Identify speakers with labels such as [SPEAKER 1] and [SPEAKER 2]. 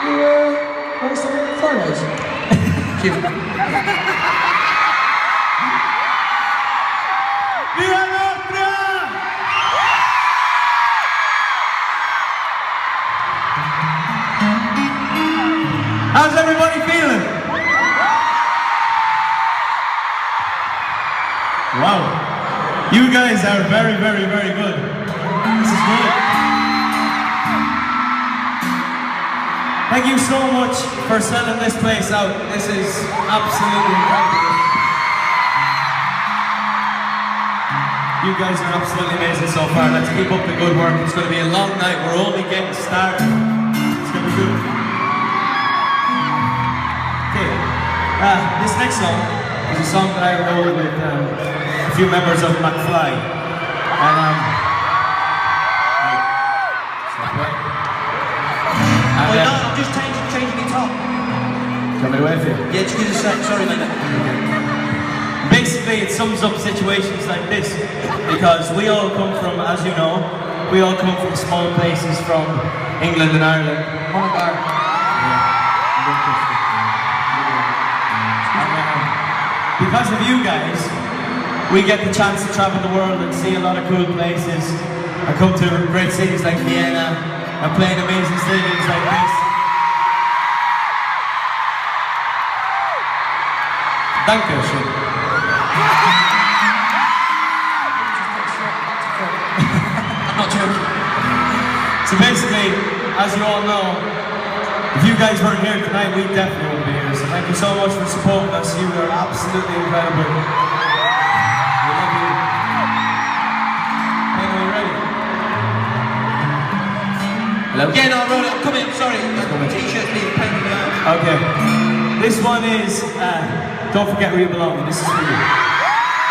[SPEAKER 1] You want some photos?
[SPEAKER 2] Viva Nostra! How's everybody feeling? Wow. You guys are very, very, very good. This is good. Thank you so much for selling this place out. This is absolutely incredible. You guys are absolutely amazing so far. Let's keep up the good work. It's going to be a long night. We're only getting started. It's going to be good. Okay. This next song is a song that I wrote with a few members of McFly.
[SPEAKER 3] No, I'm just changing it up.
[SPEAKER 2] Do you want me to wait for you?
[SPEAKER 3] Yeah, just give us a sec. Sorry, mate.
[SPEAKER 2] Basically, it sums up situations like this, because we all come from, as you know, we all come from small places from England and Ireland. Because of you guys, we get the chance to travel the world and see a lot of cool places. I come to great cities like Vienna and play in amazing stadiums like this. Danke schön.
[SPEAKER 3] I'm not joking.
[SPEAKER 2] So basically, as you all know, if you guys weren't here tonight, we definitely wouldn't be here. So thank you so much for supporting us. You are absolutely incredible. We love you. Hey, are you ready? Hello?
[SPEAKER 3] Yeah, no, I wrote it. I'm coming. Sorry. T-shirt being painted out.
[SPEAKER 2] Okay. This one is Don't Forget Where You Belong. This is for you.